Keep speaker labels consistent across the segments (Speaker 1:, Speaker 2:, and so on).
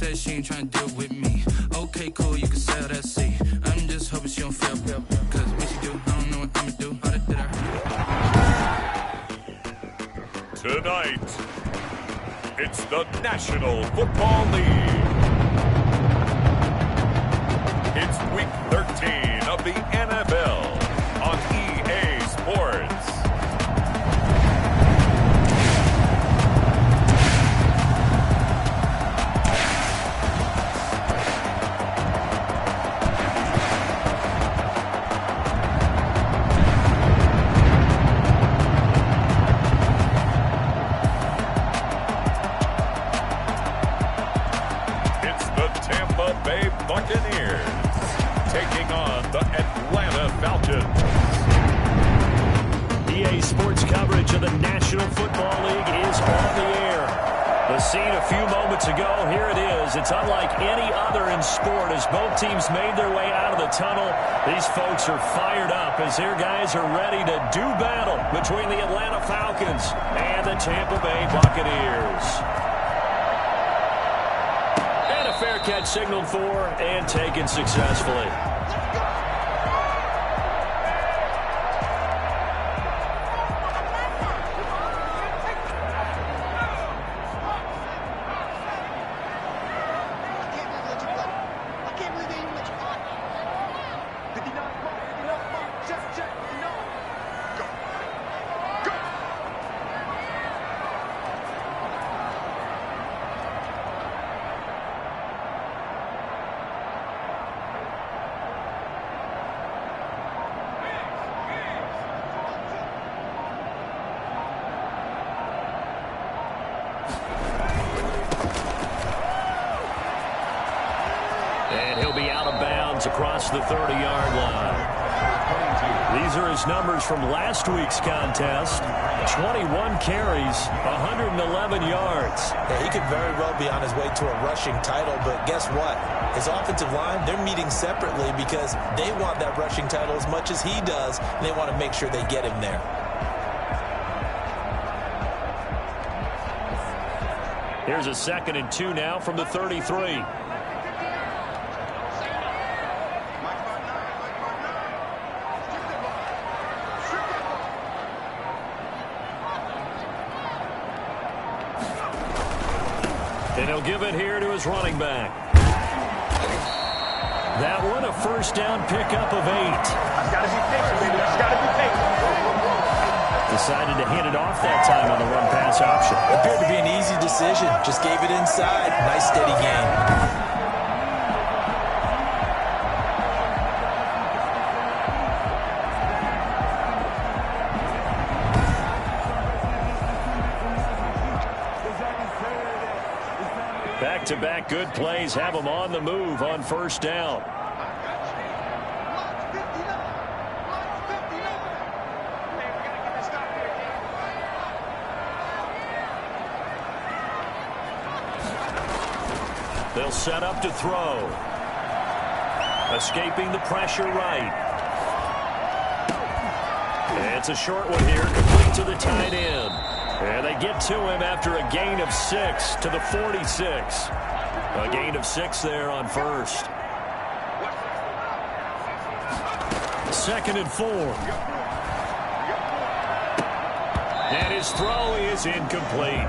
Speaker 1: said she ain't trying to deal with me. Okay, cool, you can sell that seat. I'm just hoping she don't fail. Cause when she do, I don't know what I'ma do. All that did
Speaker 2: Tonight, it's the National Football League. It's Week 13 of the NFL on EA Sports. It's the Tampa Bay Buccaneers taking on the Atlanta Falcons.
Speaker 3: EA Sports coverage of the National Football League is on the air. The scene a few moments ago, here it is. It's unlike any other in sport as both teams made their way out of the tunnel. These folks are fired up as their guys are ready to do battle between the Atlanta Falcons and the Tampa Bay Buccaneers. And a fair catch signaled for and taken successfully. And he'll be out of bounds across the 30-yard line. These are his numbers from last week's contest. 21 carries, 111 yards.
Speaker 4: Yeah, he could very well be on his way to a rushing title, but guess what? His offensive line, they're meeting separately because they want that rushing title as much as he does, and they want to make sure they get him there.
Speaker 3: Here's a 2nd and 2 now from the 33. And he'll give it here to his running back. That one, a first down pickup of 8.
Speaker 5: I've got to be patient, baby. I've got to be patient.
Speaker 3: Decided to hand it off that time on the run-pass option.
Speaker 4: Appeared to be an easy decision. Just gave it inside. Nice steady gain.
Speaker 3: Back-to-back good plays have them on the move on first down. They'll set up to throw. Escaping the pressure right. It's a short one here, complete to the tight end. And they get to him after a gain of 6 to the 46. A gain of 6 there on first. 2nd and 4. And his throw is incomplete.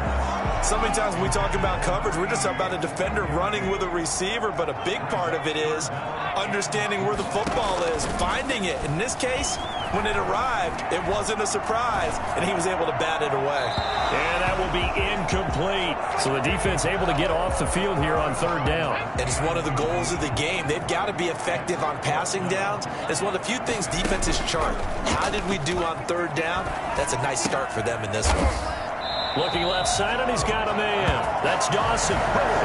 Speaker 4: So many times when we talk about coverage, we're just about a defender running with a receiver, but a big part of it is understanding where the football is, finding it. In this case, when it arrived, it wasn't a surprise, and he was able to bat it away.
Speaker 3: And that will be incomplete. So the defense able to get off the field here on 3rd down.
Speaker 4: And it's one of the goals of the game. They've got to be effective on passing downs. It's one of the few things defenses chart. How did we do on 3rd down? That's a nice start for them in this one.
Speaker 3: Looking left side, and he's got a man. That's Dawson.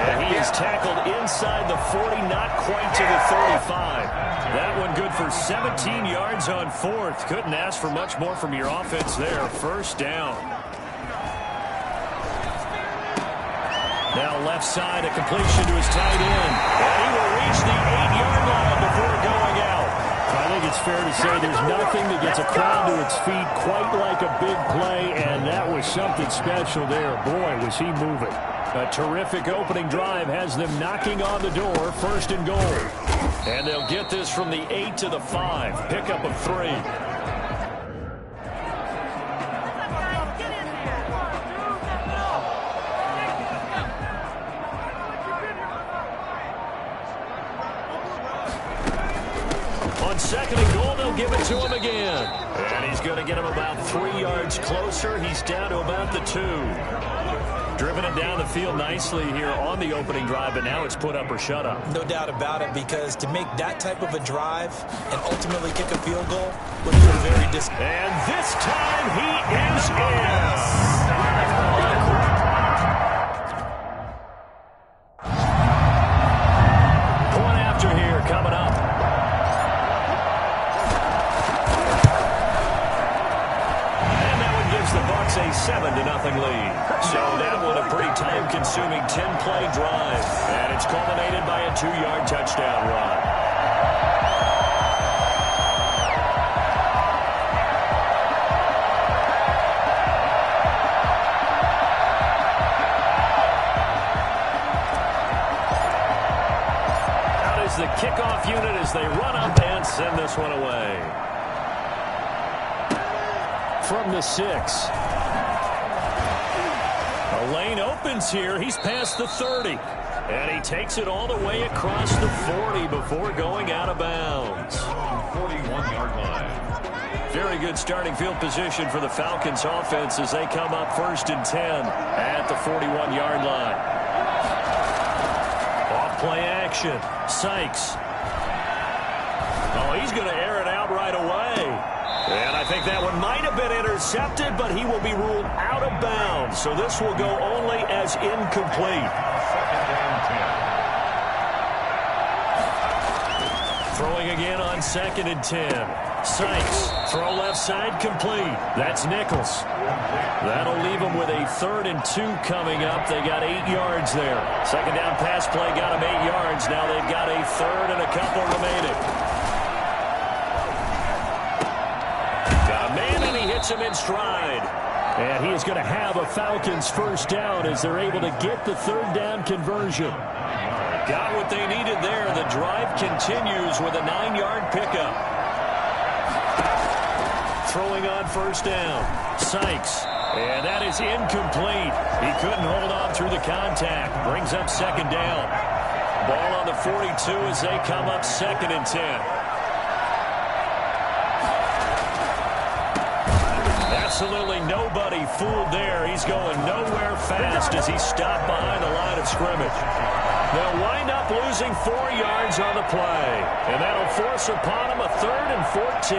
Speaker 3: And he is tackled inside the 40, not quite to the 35. That one good for 17 yards on 4th. Couldn't ask for much more from your offense there. First down. Now left side, a completion to his tight end. And he will reach the 8-yard line before going out. I think it's fair to say there's nothing that gets a crowd to its feet quite like a big play, and that was something special there. Boy, was he moving. A terrific opening drive has them knocking on the door, 1st and goal. And they'll get this from the 8 to the 5. Pickup of 3. On 2nd and goal, they'll give it to him again. And he's going to get him about 3 yards closer. He's down to about the 2. Driven it down the field nicely here on the opening drive, but now it's put up or shut up.
Speaker 4: No doubt about it, because to make that type of a drive and ultimately kick a field goal would be very disappointing.
Speaker 3: And this time he is in. Point after here coming up. And that one gives the Bucs a 7-0 lead. So that one a pretty time-consuming 10-play drive. And it's culminated by a 2-yard touchdown run. Out is the kickoff unit as they run up and send this one away. From the 6. A lane opens here. He's past the 30. And he takes it all the way across the 40 before going out of bounds.
Speaker 2: 41-yard line.
Speaker 3: Very good starting field position for the Falcons offense as they come up 1st and 10 at the 41-yard line. Off play action. Sykes. Oh, he's going to air it out right away. And I think that one might have been intercepted, but he will be ruled out of bounds. So this will go only as incomplete. Throwing again on 2nd and 10. Sykes, throw left side complete. That's Nichols. That'll leave them with a 3rd and 2 coming up. They got 8 yards there. 2nd down pass play got them 8 yards. Now they've got a 3rd and a couple remaining. Hits him in stride. And he is going to have a Falcons 1st down as they're able to get the 3rd down conversion. Got what they needed there. The drive continues with a 9-yard pickup. Throwing on 1st down. Sykes. And that is incomplete. He couldn't hold on through the contact. Brings up 2nd down. Ball on the 42 as they come up 2nd and 10. Absolutely nobody fooled there. He's going nowhere fast as he's stopped behind the line of scrimmage. They'll wind up losing 4 yards on the play. And that'll force upon him a 3rd and 14.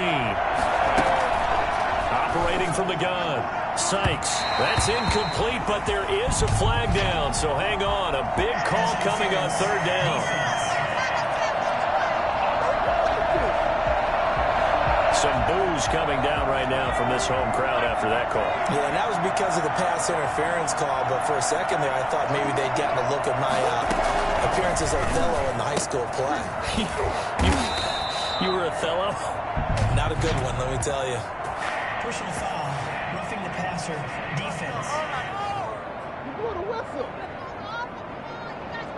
Speaker 3: Operating from the gun. Sykes. That's incomplete, but there is a flag down. So hang on. A big call coming on 3rd down. Some boos coming down right now from this home crowd after that call.
Speaker 4: Yeah, and that was because of the pass interference call. But for a second there, I thought maybe they'd gotten a look at my appearance as Othello in the high school play.
Speaker 3: You were Othello?
Speaker 4: Not a good one, let me tell you.
Speaker 6: Personal foul, roughing the passer, defense.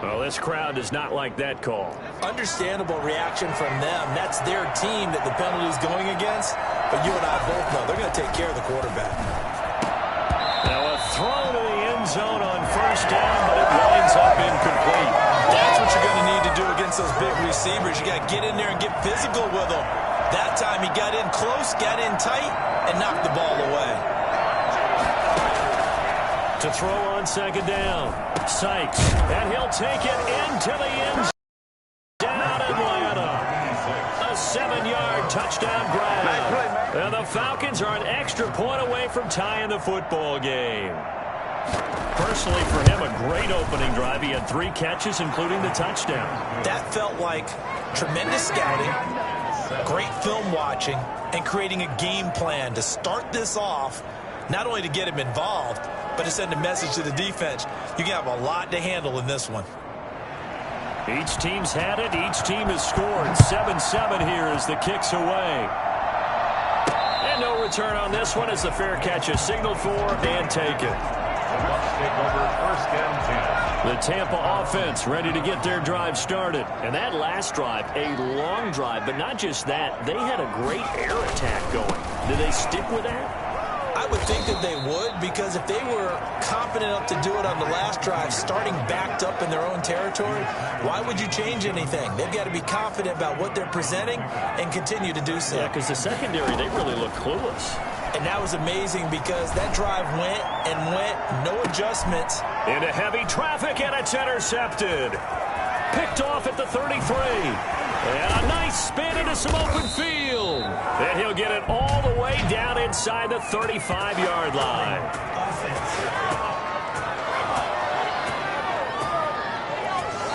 Speaker 3: Well, this crowd does not like that call.
Speaker 4: Understandable reaction from them. That's their team that the penalty is going against. But you and I both know they're going to take care of the quarterback.
Speaker 3: Now a throw to the end zone on 1st down, but it winds up incomplete.
Speaker 4: That's what you're going to need to do against those big receivers. You got to get in there and get physical with them. That time he got in close, got in tight, and knocked the ball away.
Speaker 3: To throw on 2nd down. Sykes. And he'll take it into the end zone. Down Atlanta. A 7-yard touchdown grab. And the Falcons are an extra point away from tying the football game. Personally, for him, a great opening drive. He had 3 catches, including the touchdown.
Speaker 4: That felt like tremendous scouting, great film watching, and creating a game plan to start this off, not only to get him involved, but to send a message to the defense. You can have a lot to handle in this one.
Speaker 3: Each team's had it. Each team has scored. 7-7 here as the kick's away. And no return on this one as the fair catch is signaled for and taken.
Speaker 2: Bucs take over 1st and 10.
Speaker 3: The Tampa offense ready to get their drive started. And that last drive, a long drive, but not just that. They had a great air attack going. Did they stick with that?
Speaker 4: I would think that they would, because if they were confident enough to do it on the last drive, starting backed up in their own territory, why would you change anything? They've got to be confident about what they're presenting and continue to do so.
Speaker 3: Yeah, because the secondary, they really look clueless.
Speaker 4: And that was amazing because that drive went and went, no adjustments.
Speaker 3: Into heavy traffic, and it's intercepted. Picked off at the 33. And a nice spin into some open field. And he'll get it all the way down inside the 35-yard line.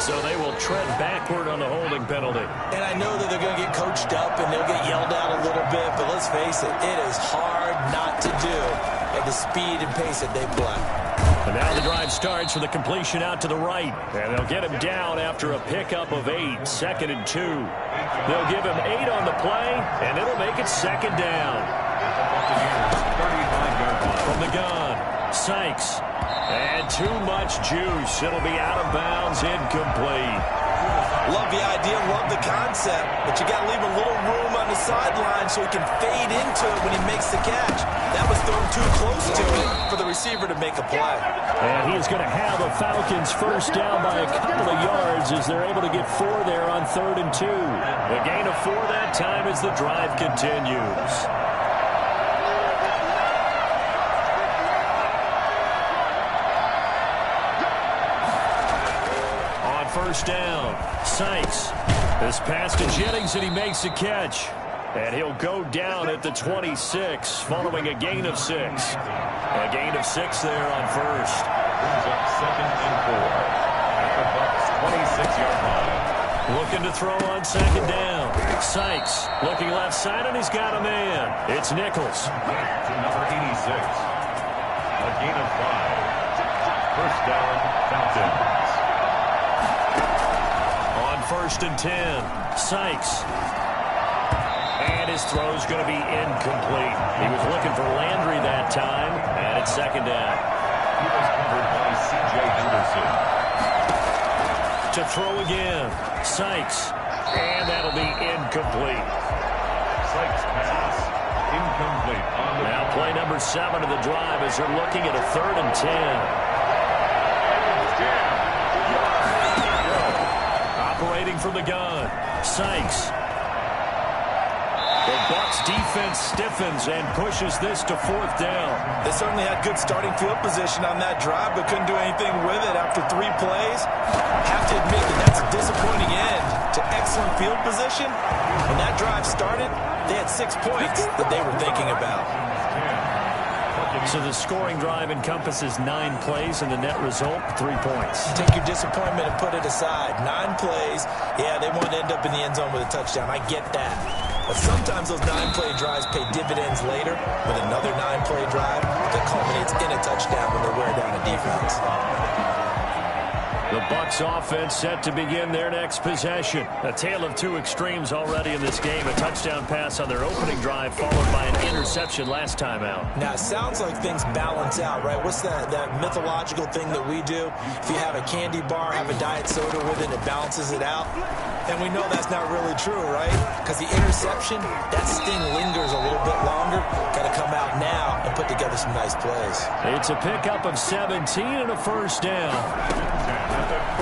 Speaker 3: So they will tread backward on the holding penalty.
Speaker 4: And I know that they're going to get coached up and they'll get yelled at a little bit, but let's face it, it is hard not to do at the speed and pace that they play.
Speaker 3: And now the drive starts with a completion out to the right. And they'll get him down after a pickup of 8, 2nd and 2. They'll give him 8 on the play, and it'll make it 2nd down. From the gun, Sykes. And too much juice. It'll be out of bounds, incomplete.
Speaker 4: Love the idea, love the concept, but you got to leave a little room on the sideline so he can fade into it when he makes the catch. That was thrown too close to it for the receiver to make a play.
Speaker 3: And he's going to have a Falcons first down by a couple of yards as they're able to get 4 there on 3rd and 2. The gain of 4 that time as the drive continues. First down, Sykes. This pass to Jennings, and he makes a catch. And he'll go down at the 26, following a gain of 6. A gain of 6 there on first.
Speaker 2: Brings up 2nd and 4 at the Bucs' 26-yard line.
Speaker 3: Looking to throw on 2nd down. Sykes looking left side, and he's got a man. It's Nichols.
Speaker 2: Back to number 86. A gain of 5. First down, Falcons.
Speaker 3: 1st and 10. Sykes. And his throw's going to be incomplete. He was looking for Landry that time, and it's 2nd down.
Speaker 2: He was covered by C.J. Henderson.
Speaker 3: To throw again. Sykes. And that'll be incomplete.
Speaker 2: Sykes pass. Incomplete.
Speaker 3: Now play number 7 of the drive as they're looking at a 3rd and 10. Operating from the gun, Sykes. The Bucs defense stiffens and pushes this to 4th down.
Speaker 4: They certainly had good starting field position on that drive, but couldn't do anything with it after 3 plays. Have to admit that that's a disappointing end to excellent field position. When that drive started, they had 6 points that they were thinking about.
Speaker 3: So the scoring drive encompasses 9 plays, and the net result, 3 points.
Speaker 4: Take your disappointment and put it aside. 9 plays. Yeah, they want to end up in the end zone with a touchdown. I get that. But sometimes those 9-play drives pay dividends later with another 9-play drive that culminates in a touchdown when they wear down a defense.
Speaker 3: The Bucs offense set to begin their next possession. A tale of 2 extremes already in this game. A touchdown pass on their opening drive, followed by an interception last time out.
Speaker 4: Now, it sounds like things balance out, right? What's that mythological thing that we do? If you have a candy bar, have a diet soda with it, it balances it out. And we know that's not really true, right? Because the interception, that sting lingers a little bit longer. Got to come out now and put together some nice plays.
Speaker 3: It's a pickup of 17 and a first down.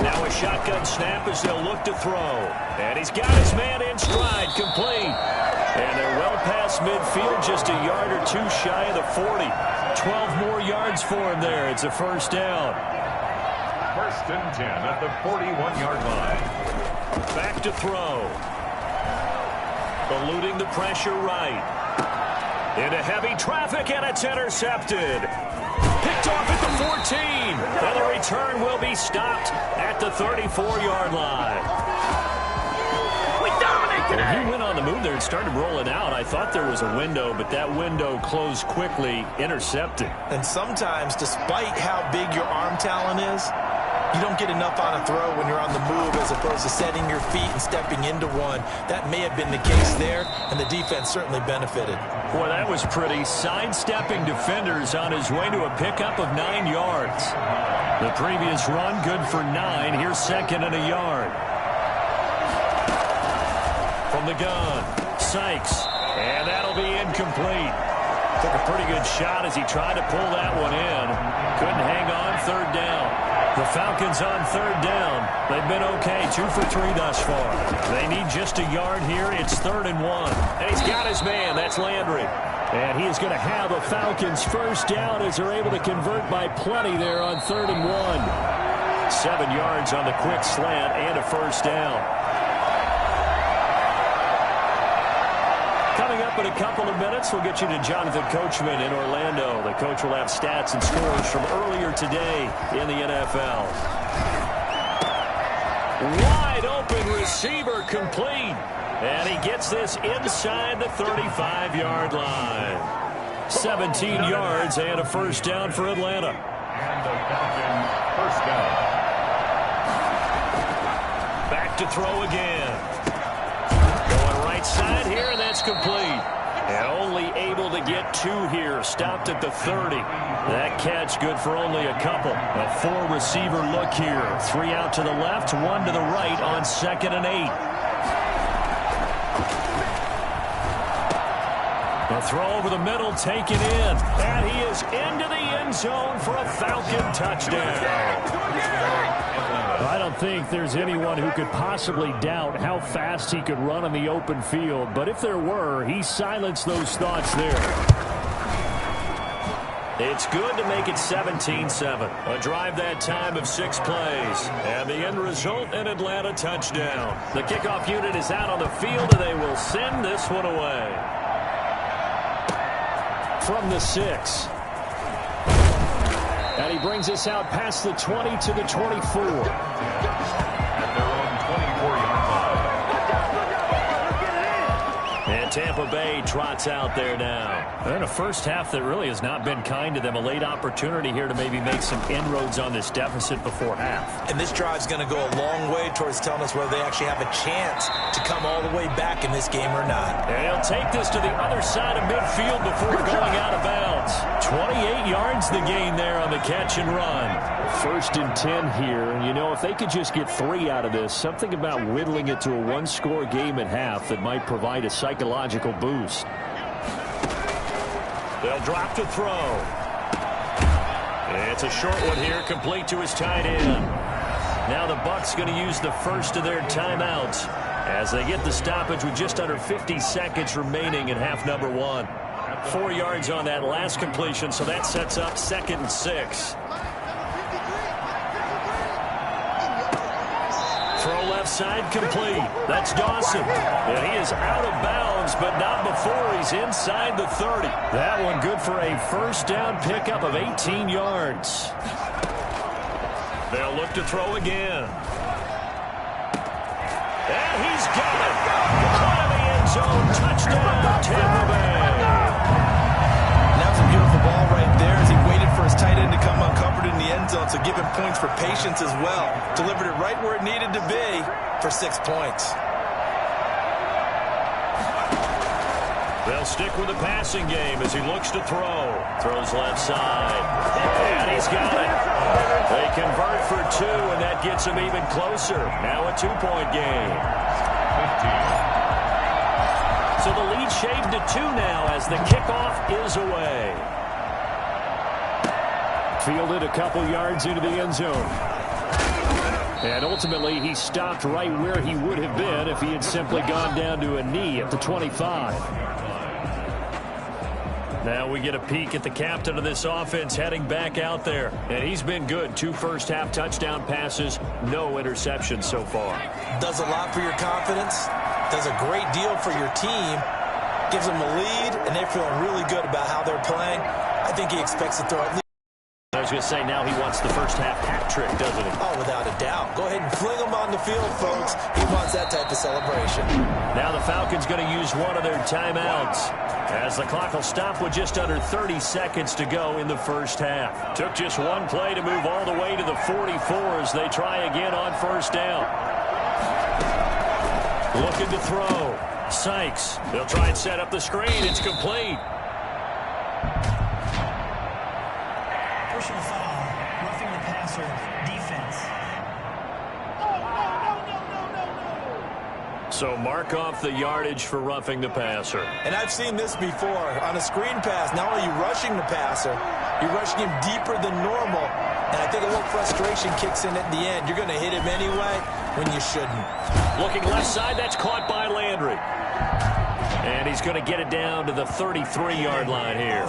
Speaker 3: Now a shotgun snap as they'll look to throw. And he's got his man in stride, complete. And they're well past midfield, just a yard or 2 shy of the 40. 12 more yards for him there. It's a first down.
Speaker 2: 1st and 10 at the 41-yard line.
Speaker 3: Back to throw. Eluding the pressure right. Into heavy traffic, and it's intercepted. Picked off at the 14. And the return will be stopped at the 34-yard line.
Speaker 5: We dominate today.
Speaker 3: Well, he went on the move there and started rolling out. I thought there was a window, but that window closed quickly, intercepted.
Speaker 4: And sometimes, despite how big your arm talent is, you don't get enough on a throw when you're on the move as opposed to setting your feet and stepping into one. That may have been the case there, and the defense certainly benefited.
Speaker 3: Boy, that was pretty. Sidestepping defenders on his way to a pickup of 9 yards. The previous run, good for 9. Here's second and a yard. From the gun, Sykes. And that'll be incomplete. Took a pretty good shot as he tried to pull that one in. Couldn't hang on, third down. The Falcons on third down. They've been okay, 2 for 3 thus far. They need just a yard here. It's 3rd and 1. And he's got his man. That's Landry. And he is going to have the Falcons first down as they're able to convert by plenty there on 3rd and 1. 7 yards on the quick slant and a first down. Coming up in a couple of minutes, we'll get you to Jonathan Coachman in Orlando. The coach will have stats and scores from earlier today in the NFL. Wide open receiver complete. And he gets this inside the 35-yard line. 17 yards and a first down for Atlanta.
Speaker 2: And the Falcons first down.
Speaker 3: Back to throw again. Going right side here, and that's complete. And only able to get 2 here. Stopped at the 30. That catch good for only a couple. A 4-receiver look here. 3 out to the left, 1 to the right on 2nd and 8. The throw over the middle taken in. And he is into the end zone for a Falcon touchdown. I don't think there's anyone who could possibly doubt how fast he could run on the open field. But if there were, he silenced those thoughts there. It's good to make it 17-7. A drive that time of 6 plays. And the end result, an Atlanta touchdown. The kickoff unit is out on the field, and they will send this one away. From the 6. And he brings us out past the 20 to the 24.
Speaker 2: At their own 24-yard line.
Speaker 3: And Tampa Bay trots out there now. And a first half that really has not been kind to them. A late opportunity here to maybe make some inroads on this deficit before half.
Speaker 4: And this drive's going to go a long way towards telling us whether they actually have a chance to come all the way back in this game or not.
Speaker 3: And he'll take this to the other side of midfield before going out of bounds. 28 yards the gain there on the catch and run. 1st and 10 here. And, you know, if they could just get 3 out of this, something about whittling it to a 1-score game at half that might provide a psychological boost. They'll drop to throw. It's a short one here, complete to his tight end. Now the Bucs going to use the first of their timeouts as they get the stoppage with just under 50 seconds remaining in half number 1. 4 yards on that last completion, so that sets up 2nd and 6. Throw left side complete. That's Dawson. And he is out of bounds, but not before he's inside the 30. That one good for a first down pickup of 18 yards. They'll look to throw again. And he's got it. Out of the end zone. Touchdown, Tampa Bay.
Speaker 4: That's a beautiful ball right there as he waited for his tight end to come uncovered in the end zone, so give him points for patience as well. Delivered it right where it needed to be for 6 points.
Speaker 3: They'll stick with the passing game as he looks to throw. Throws left side. And he's got it. They convert for 2, and that gets him even closer. Now a 2-point game.
Speaker 2: 15.
Speaker 3: So the lead shaved to 2 now as the kickoff is away. Fielded a couple yards into the end zone. And ultimately, he stopped right where he would have been if he had simply gone down to a knee at the 25. Now we get a peek at the captain of this offense heading back out there. And he's been good. 2 first-half touchdown passes, no interceptions so far.
Speaker 4: Does a lot for your confidence. Does a great deal for your team. Gives them a lead, and they're feeling really good about how they're playing. I think he expects to throw at least.
Speaker 3: I was going to say, now he wants the first-half hat trick, doesn't he?
Speaker 4: Oh, without a doubt. Go ahead and fling him on the field, folks. He wants that type of celebration.
Speaker 3: Now the Falcons going to use one of their timeouts as the clock will stop with just under 30 seconds to go in the first half. Took just one play to move all the way to the 44 as they try again on first down. Looking to throw. Sykes. They'll try and set up the screen. It's complete.
Speaker 6: Personal foul. Roughing the passer. Defense.
Speaker 3: So mark off the yardage for roughing the passer.
Speaker 4: And I've seen this before. On a screen pass, not only are you rushing the passer, you're rushing him deeper than normal. And I think a little frustration kicks in at the end. You're going to hit him anyway when you shouldn't.
Speaker 3: Looking left side, that's caught by Landry. And he's going to get it down to the 33-yard line here.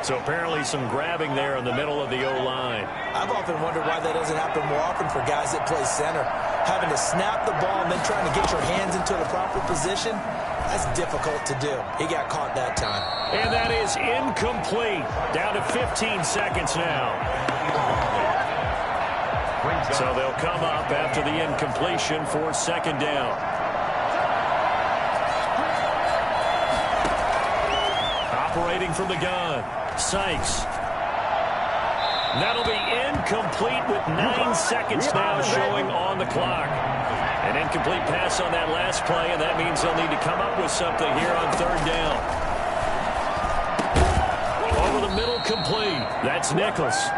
Speaker 3: So apparently some grabbing there in the middle of the O-line.
Speaker 4: I've often wondered why that doesn't happen more often for guys that play center. Having to snap the ball and then trying to get your hands into the proper position, that's difficult to do. He got caught that time.
Speaker 3: And that is incomplete. Down to 15 seconds now. So they'll come up after the incompletion for second down. Operating from the gun, Sykes. That'll be incomplete with 9 seconds now showing on the clock. An incomplete pass on that last play, and that means they'll need to come up with something here on third down. Over the middle, complete. That's Nichols.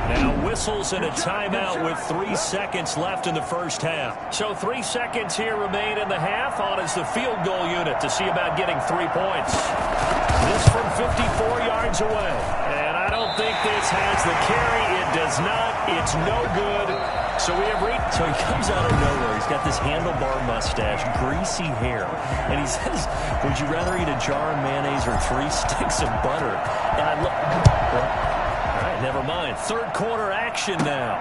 Speaker 3: Now whistles and a timeout with 3 seconds left in the first half. So 3 seconds here remain in the half. On is the field goal unit to see about getting 3 points. This from 54 yards away. And I don't think this has the carry. It does not. It's no good. So we have reached.
Speaker 7: So he comes out of nowhere. He's got this handlebar mustache, greasy hair. And he says, would you rather eat a jar of mayonnaise or 3 sticks of butter? And I look. All right, never mind. Third quarter action now.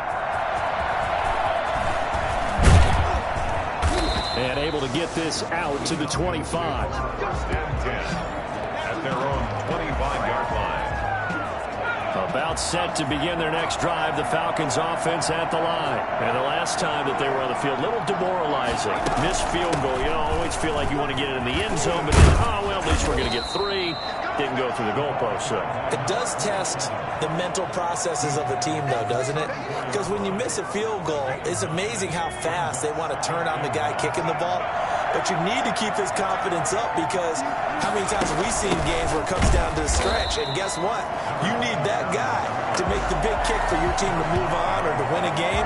Speaker 3: And able to get this out to the 25.
Speaker 2: First and 10 at their own 25-yard line.
Speaker 3: About set to begin their next drive, the Falcons offense at the line. And the last time that they were on the field, a little demoralizing. Missed field goal. You always feel like you want to get it in the end zone, but then, oh, well, at least we're going to get 3. Didn't go through the goalpost, so.
Speaker 4: It does test the mental processes of the team, though, doesn't it? Because when you miss a field goal, it's amazing how fast they want to turn on the guy kicking the ball. But you need to keep his confidence up, because how many times have we seen games where it comes down to the stretch? And guess what? You need that guy to make the big kick for your team to move on or to win a game.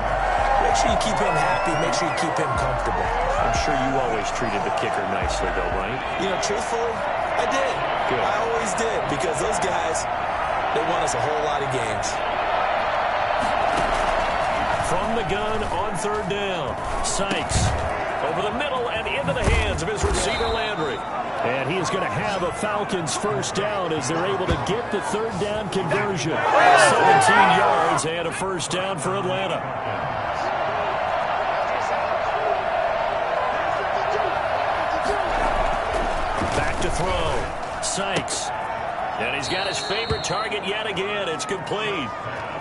Speaker 4: Make sure you keep him happy. Make sure you keep him comfortable.
Speaker 3: I'm sure you always treated the kicker nicely, though, right?
Speaker 4: You know, truthfully, I did.
Speaker 3: Good.
Speaker 4: I always did, because those guys, they won us a whole lot of games.
Speaker 3: From the gun on third down, Sykes over the middle and into the hands of his receiver, Landry. And he is going to have a Falcons first down as they're able to get the third down conversion. 17 yards and a first down for Atlanta. Back to throw. Sykes. And he's got his favorite target yet again. It's complete.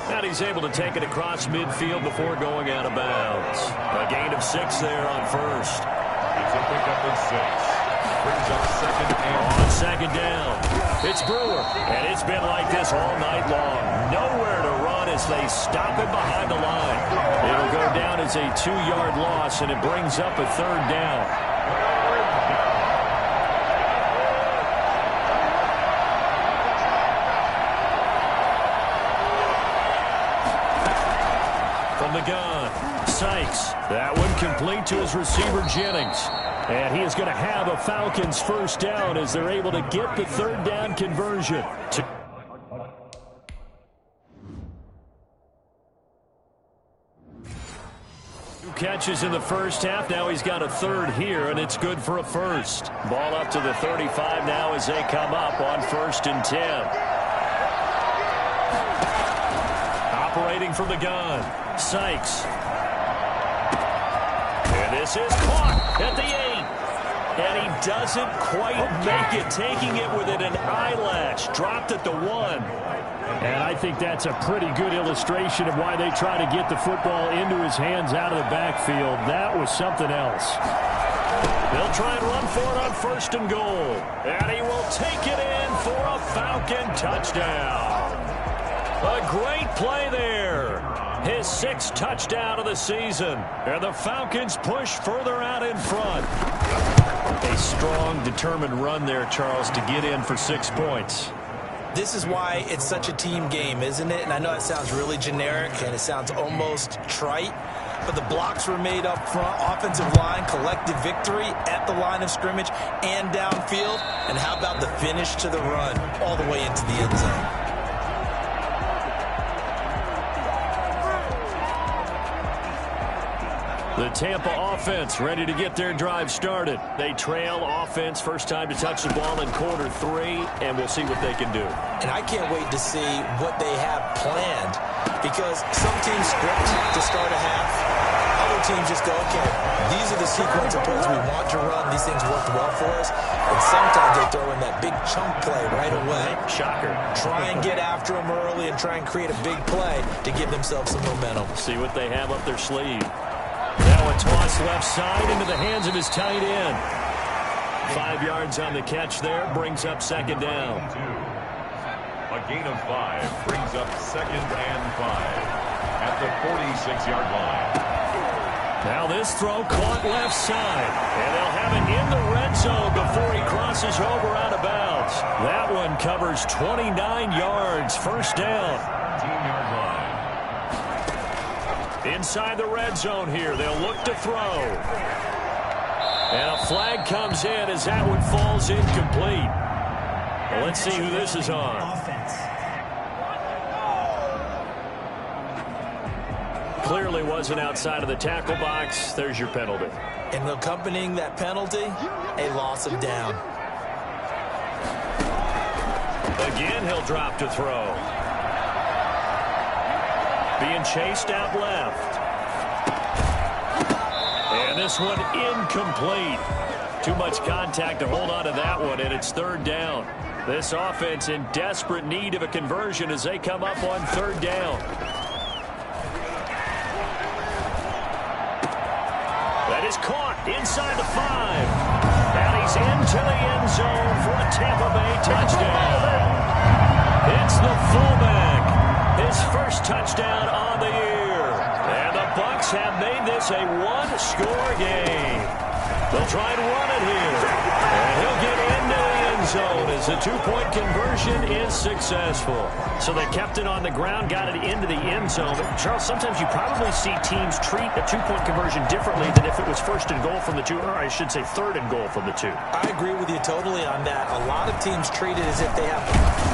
Speaker 3: And he's able to take it across midfield before going out of bounds. A gain of 6 there on first.
Speaker 2: It's a pickup of 6. Brings up second and
Speaker 3: On second down, it's Brewer. And it's been like this all night long. Nowhere to run as they stop him behind the line. It'll go down as a 2-yard loss, and it brings up a third down. The gun, Sykes. That one complete to his receiver, Jennings. And he is going to have a Falcons first down as they're able to get the third down conversion. 2 catches in the first half. Now he's got a third here, and it's good for a first. Ball up to the 35 now as they come up on 1st and 10. Operating from the gun, Sykes. And this is caught at the 8. And he doesn't quite make it, taking it within an eyelash. Dropped at the 1. And I think that's a pretty good illustration of why they try to get the football into his hands out of the backfield. That was something else. They'll try and run for it on 1st and goal. And he will take it in for a Falcon touchdown. A great play there. His 6th touchdown of the season. And the Falcons push further out in front. A strong, determined run there, Charles, to get in for 6 points.
Speaker 4: This is why it's such a team game, isn't it? And I know it sounds really generic and it sounds almost trite, but the blocks were made up front, offensive line, collective victory at the line of scrimmage and downfield. And how about the finish to the run all the way into the end zone?
Speaker 3: The Tampa offense ready to get their drive started. They trail offense, first time to touch the ball in quarter 3, and we'll see what they can do.
Speaker 4: And I can't wait to see what they have planned, because some teams script to start a half. Other teams just go, okay, these are the sequence of plays we want to run. These things worked well for us. And sometimes they throw in that big chunk play right away.
Speaker 3: Shocker.
Speaker 4: Try and get after them early and try and create a big play to give themselves some momentum.
Speaker 3: See what they have up their sleeve. Now a toss left side into the hands of his tight end. 5 yards on the catch there, brings up 2nd down.
Speaker 2: A gain of 5 brings up 2nd and 5 at the 46-yard line.
Speaker 3: Now this throw caught left side, and they'll have it in the red zone before he crosses over out of bounds. That one covers 29 yards, 1st down.
Speaker 2: 15-yard line.
Speaker 3: Inside the red zone here, they'll look to throw. And a flag comes in as that one falls incomplete. Well, let's see who this is on.
Speaker 6: Offense.
Speaker 3: Clearly wasn't outside of the tackle box. There's your penalty.
Speaker 4: And accompanying that penalty, a loss of down.
Speaker 3: Again, he'll drop to throw. Being chased out left. And this one incomplete. Too much contact to hold on to that one, and it's 3rd down. This offense in desperate need of a conversion as they come up on 3rd down. That is caught inside the 5. And he's into the end zone for a Tampa Bay touchdown. It's the fullback. His 1st touchdown on the year. And the Bucs have made this a 1-score game. They'll try and run it here. And he'll get into the end zone as the 2-point conversion is successful. So they kept it on the ground, got it into the end zone. But Charles, sometimes you probably see teams treat a 2-point conversion differently than if it was 1st and goal from the 2, or I should say 3rd and goal from the 2.
Speaker 4: I agree with you totally on that. A lot of teams treat it as if they have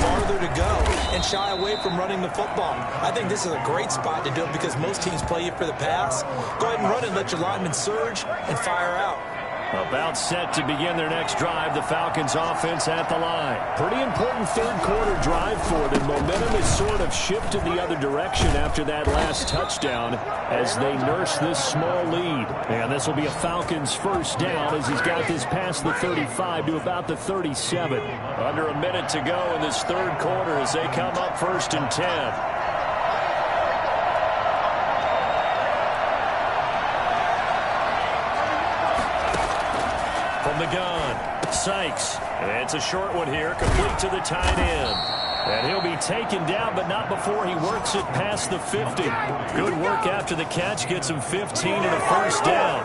Speaker 4: farther to go and shy away from running the football. I think this is a great spot to do it because most teams play you for the pass. Go ahead and run it, let your linemen surge, and fire out.
Speaker 3: About set to begin their next drive, the Falcons offense at the line. Pretty important 3rd quarter drive for them. Momentum has sort of shifted the other direction after that last touchdown as they nurse this small lead. And this will be a Falcons 1st down as he's got this past the 35 to about the 37. Under a minute to go in this 3rd quarter as they come up 1st and 10. From the gun, Sykes. And it's a short one here, complete to the tight end. And he'll be taken down, but not before he works it past the 50. Good work after the catch, gets him 15 and a 1st down.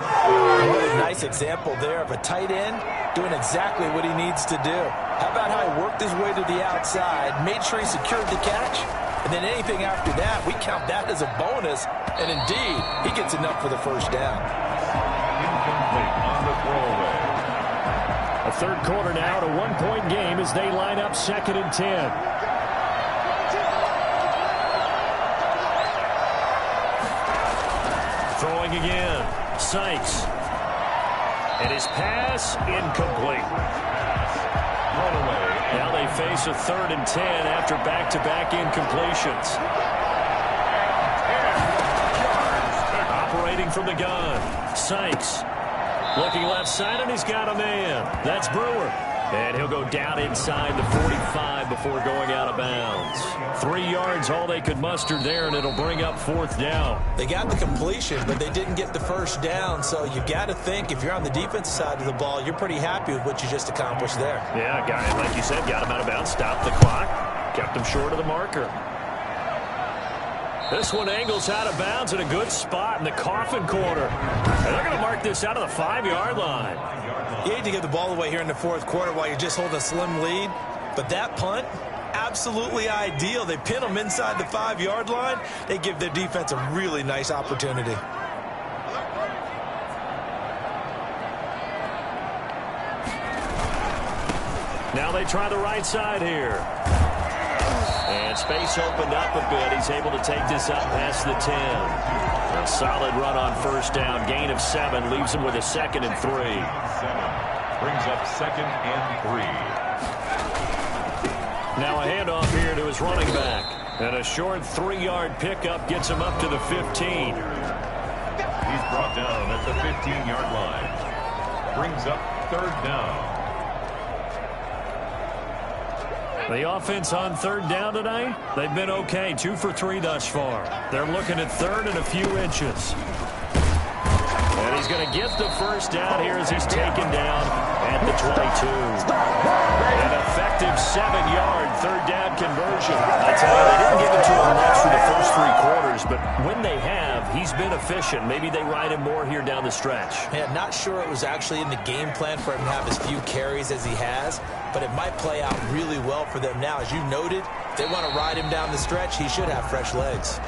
Speaker 4: What a nice example there of a tight end doing exactly what he needs to do. How about how he worked his way to the outside, made sure he secured the catch, and then anything after that, we count that as a bonus. And indeed, he gets enough for the 1st down.
Speaker 2: Incomplete on the throwaway.
Speaker 3: A 3rd quarter now, a 1-point game as they line up 2nd and 10. Throwing again, Sykes. And his pass incomplete.
Speaker 2: Run away.
Speaker 3: Now they face a 3rd and 10 after back-to-back incompletions. Operating from the gun, Sykes. Looking left side, and he's got a man. That's Brewer. And he'll go down inside the 45 before going out of bounds. 3 yards, all they could muster there, and it'll bring up 4th down.
Speaker 4: They got the completion, but they didn't get the 1st down, so you got to think if you're on the defensive side of the ball, you're pretty happy with what you just accomplished there.
Speaker 3: Yeah, guy, like you said, got him out of bounds, stopped the clock, kept him short of the marker. This one angles out of bounds in a good spot in the coffin corner. And they're going to mark this out of the 5-yard line.
Speaker 4: You hate to give the ball away here in the fourth quarter while you just hold a slim lead, but that punt, absolutely ideal. They pin them inside the 5-yard line. They give their defense a really nice opportunity.
Speaker 3: Now they try the right side here. And space opened up a bit. He's able to take this up past the 10. A solid run on first down. Gain of 7 leaves him with a 2nd and 3.
Speaker 2: 7 brings up 2nd and 3.
Speaker 3: Now a handoff here to his running back. And a short 3-yard pickup gets him up to the 15.
Speaker 2: He's brought down at the 15-yard line. Brings up 3rd down.
Speaker 3: The offense on 3rd down tonight, they've been okay. 2 for 3 thus far. They're looking at 3rd and a few inches. And he's going to get the first down here as he's taken down at the 22. An effective 7-yard 3rd down conversion. I tell you, they didn't give it to him much for the first 3 quarters, but when they have, he's been efficient. Maybe they ride him more here down the stretch.
Speaker 4: Yeah, not sure it was actually in the game plan for him to have as few carries as he has, but it might play out really well for them now. As you noted, if they want to ride him down the stretch, he should have fresh legs.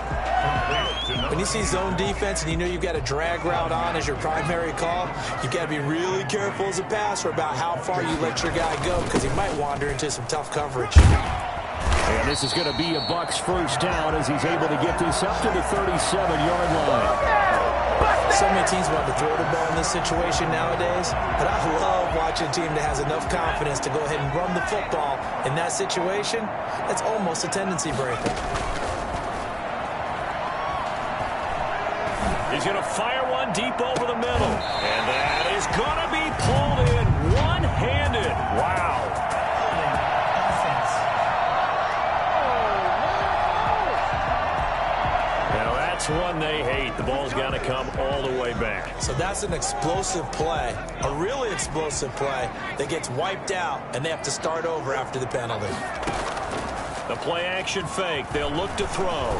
Speaker 4: When you see zone defense and you know you've got a drag route on as your primary call, you've got to be really careful as a passer about how far you let your guy go, because he might wander into some tough coverage.
Speaker 3: And this is going to be a Bucs first down as he's able to get this up to the 37-yard line.
Speaker 4: So many teams want to throw the ball in this situation nowadays, but I love watching a team that has enough confidence to go ahead and run the football in that situation. That's almost a tendency breaker.
Speaker 3: He's going to fire one deep over the middle. And that is going to be pulled in one-handed. Wow. Now that's one they hate. The ball's got to come all the way back.
Speaker 4: So that's an explosive play, a really explosive play that gets wiped out, and they have to start over after the penalty.
Speaker 3: The play-action fake. They'll look to throw.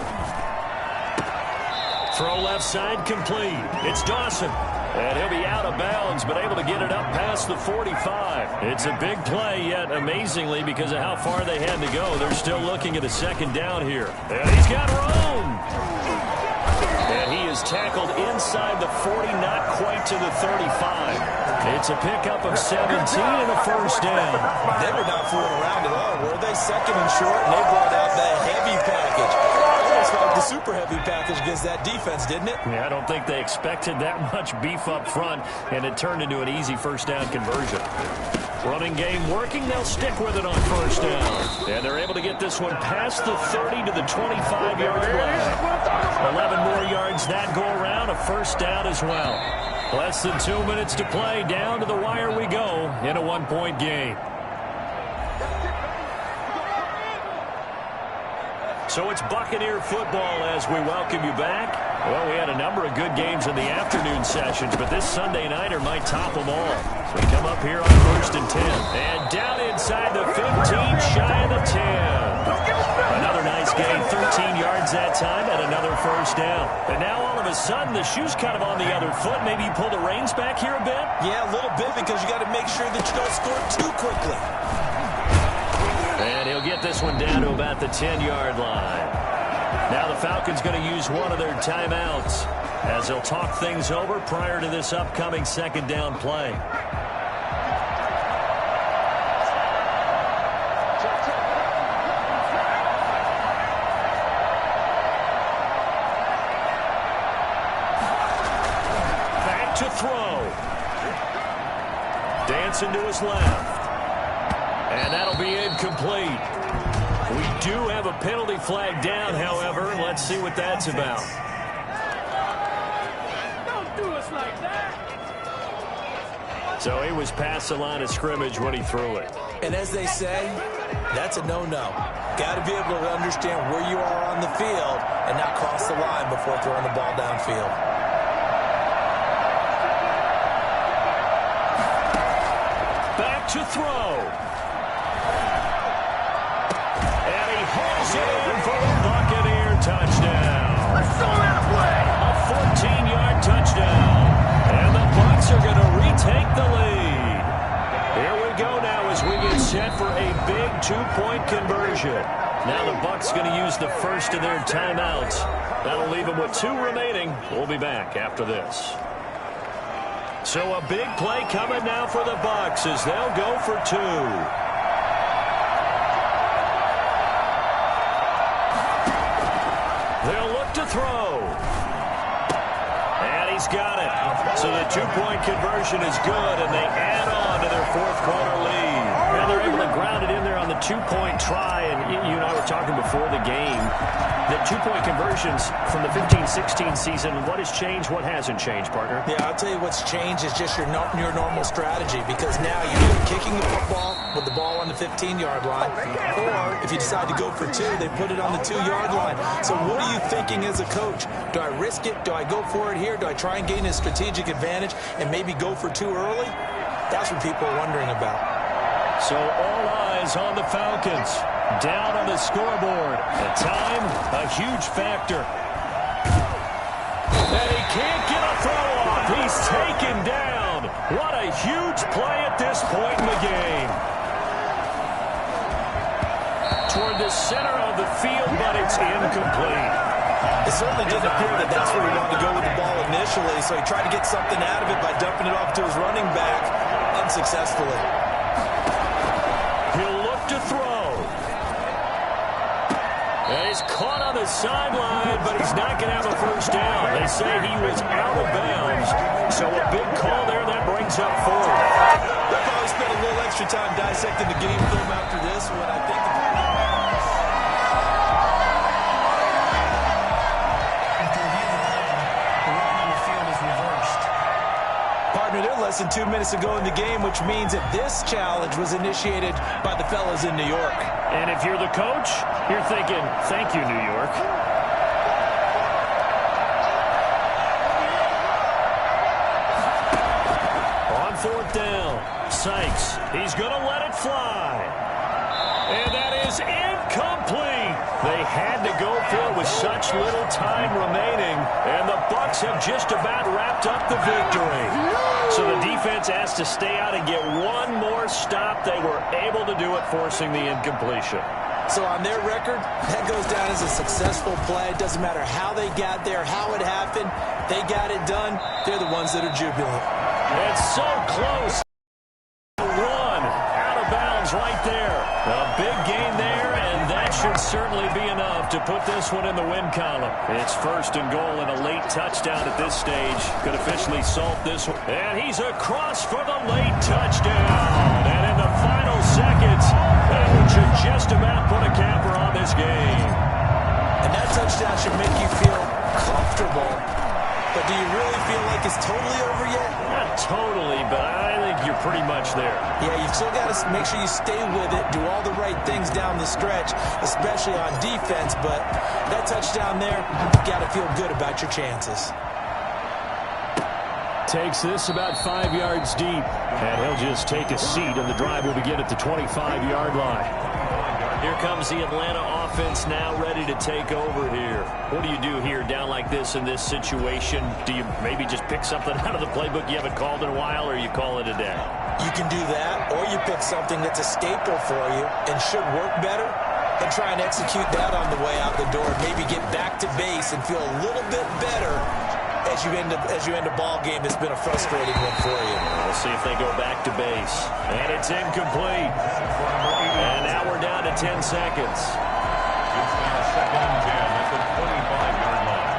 Speaker 3: Throw left side complete. It's Dawson. And he'll be out of bounds, but able to get it up past the 45. It's a big play, yet amazingly, because of how far they had to go, they're still looking at a 2nd down here. And he's got room. And he is tackled inside the 40, not quite to the 35. It's a pickup of 17 and a first down.
Speaker 4: They were not fooling around at all, were they? 2nd and short, and they brought out the heavy package. Almost like the super heavy package against that defense, didn't it?
Speaker 3: Yeah, I don't think they expected that much beef up front, and it turned into an easy first down conversion. Running game working, they'll stick with it on first down. And they're able to get this one past the 30 to the 25-yard line. 11 more yards that go around, a first down as well. Less than 2 minutes to play. Down to the wire we go in a 1-point game. So it's Buccaneer football as we welcome you back. Well, we had a number of good games in the afternoon sessions, but this Sunday nighter might top them all. We come up here on 1st and 10. And down inside the 15, shy of the 10. Another nice gain, 13 yards that time, and another first down. And now all of a sudden, the shoe's kind of on the other foot. Maybe you pull the reins back here a bit?
Speaker 4: Yeah, a little bit, because you got to make sure that you don't score too quickly.
Speaker 3: And he'll get this one down to about the 10-yard line. Now the Falcons going to use one of their timeouts as they'll talk things over prior to this upcoming 2nd down play. Back to throw. Dancing to his left. And that'll be incomplete. We do have a penalty flag down, however. Let's see what that's about.
Speaker 5: Don't do us like that.
Speaker 3: So he was past the line of scrimmage when he threw it.
Speaker 4: And as they say, that's a no-no. Got to be able to understand where you are on the field and not cross the line before throwing the ball downfield.
Speaker 3: Back to throw. And he hauls it in for the Buccaneer touchdown. two-point conversion. Now the Bucs going to use the first of their timeouts. That'll leave them with 2 remaining. We'll be back after this. So a big play coming now for the Bucs as they'll go for 2. They'll look to throw. And he's got it. So the two-point conversion is good, and they add on to their fourth-quarter lead. Now they're able to ground it in there on the two-point try, and you and I were talking before the game. The two-point conversions from the 15-16 season, what has changed, what hasn't changed, partner?
Speaker 4: Yeah, I'll tell you what's changed is just your normal strategy, because now you're either kicking the football with the ball on the 15-yard line, or if you decide to go for 2, they put it on the 2-yard line. So what are you thinking as a coach? Do I risk it? Do I go for it here? Do I try and gain a strategic advantage and maybe go for 2 early? That's what people are wondering about.
Speaker 3: So all eyes on the Falcons. Down on the scoreboard. At time, a huge factor. And he can't get a throw off. He's taken down. What a huge play at this point in the game. Toward the center of the field, but it's incomplete.
Speaker 4: It certainly didn't appear that that's where he wanted to go with the ball initially, so he tried to get something out of it by dumping it off to his running back unsuccessfully.
Speaker 3: He'll look to throw. And he's caught on the sideline, but he's not going to have a first down. They say he was out of bounds, so a big call there that brings up 4.
Speaker 4: They'll probably spend a little extra time dissecting the game film after this one. I think they're less than 2 minutes ago in the game, which means that this challenge was initiated by the fellas in New York.
Speaker 3: And if you're the coach, you're thinking, thank you, New York. On 4th down, Sykes, he's going to let it fly. And that is incomplete. They had to go for it with such little time remaining, and the Bucs have just about wrapped up the victory. So the defense has to stay out and get one more stop. They were able to do it, forcing the incompletion.
Speaker 4: So on their record, that goes down as a successful play. It doesn't matter how they got there, how it happened. They got it done. They're the ones that are jubilant.
Speaker 3: It's so close. Run out of bounds right there. A big gain there, and that should certainly be enough to put this one in the win column. It's 1st and goal and a late touchdown at this stage. Could officially salt this one. And he's across for the late touchdown. And in the final seconds, that should just about put a capper on this game.
Speaker 4: And that touchdown should make you feel comfortable. But do you really feel like it's totally over yet?
Speaker 3: Not totally, but I think you're pretty much there.
Speaker 4: Yeah, you've still got to make sure you stay with it, do all the right things down the stretch, especially on defense. But that touchdown there, you've got to feel good about your chances.
Speaker 3: Takes this about 5 yards deep, and he'll just take a seat, and the drive will begin at the 25-yard line. Here comes the Atlanta offense now ready to take over here. What do you do here down like this in this situation? Do you maybe just pick something out of the playbook you haven't called in a while, or you call it a day?
Speaker 4: You can do that, or you pick something that's a staple for you and should work better and try and execute that on the way out the door. Maybe get back to base and feel a little bit better as you end a ball game that's been a frustrating one for you.
Speaker 3: We'll see if they go back to base. And it's incomplete. And now we're down to 10 seconds.
Speaker 2: It's now 2nd and 10 at the 25-yard line.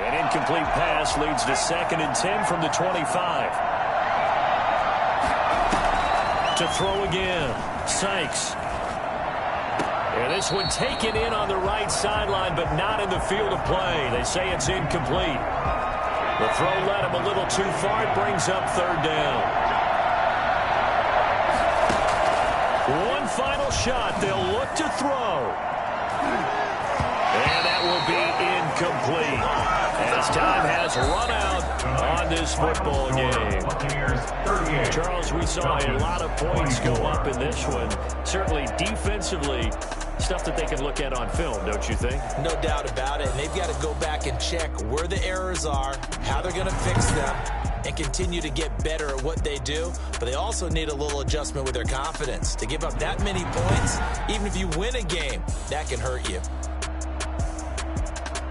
Speaker 3: An incomplete pass leads to 2nd and 10 from the 25. To throw again, Sykes. And this one taken in on the right sideline, but not in the field of play. They say it's incomplete. The throw led him a little too far. It brings up 3rd down. One final shot. They'll look to throw. And that will be incomplete. As time has run out on this football game. Charles, we saw a lot of points go up in this one. Certainly defensively, stuff that they can look at on film, don't you think?
Speaker 4: No doubt about it. And they've got to go back and check where the errors are, how they're going to fix them, and continue to get better at what they do. But they also need a little adjustment with their confidence. To give up that many points, even if you win a game, that can hurt you.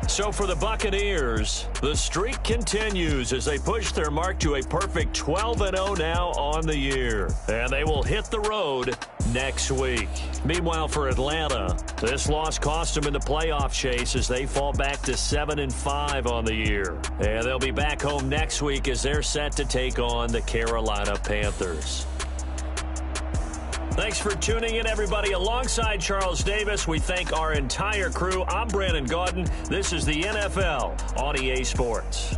Speaker 3: So for the Buccaneers, the streak continues as they push their mark to a perfect 12-0 now on the year. And they will hit the road next week. Meanwhile, for Atlanta, this loss cost them in the playoff chase as they fall back to 7-5 on the year. And they'll be back home next week as they're set to take on the Carolina Panthers. Thanks for tuning in, everybody. Alongside Charles Davis, we thank our entire crew. I'm Brandon Gaudin. This is the NFL on EA Sports.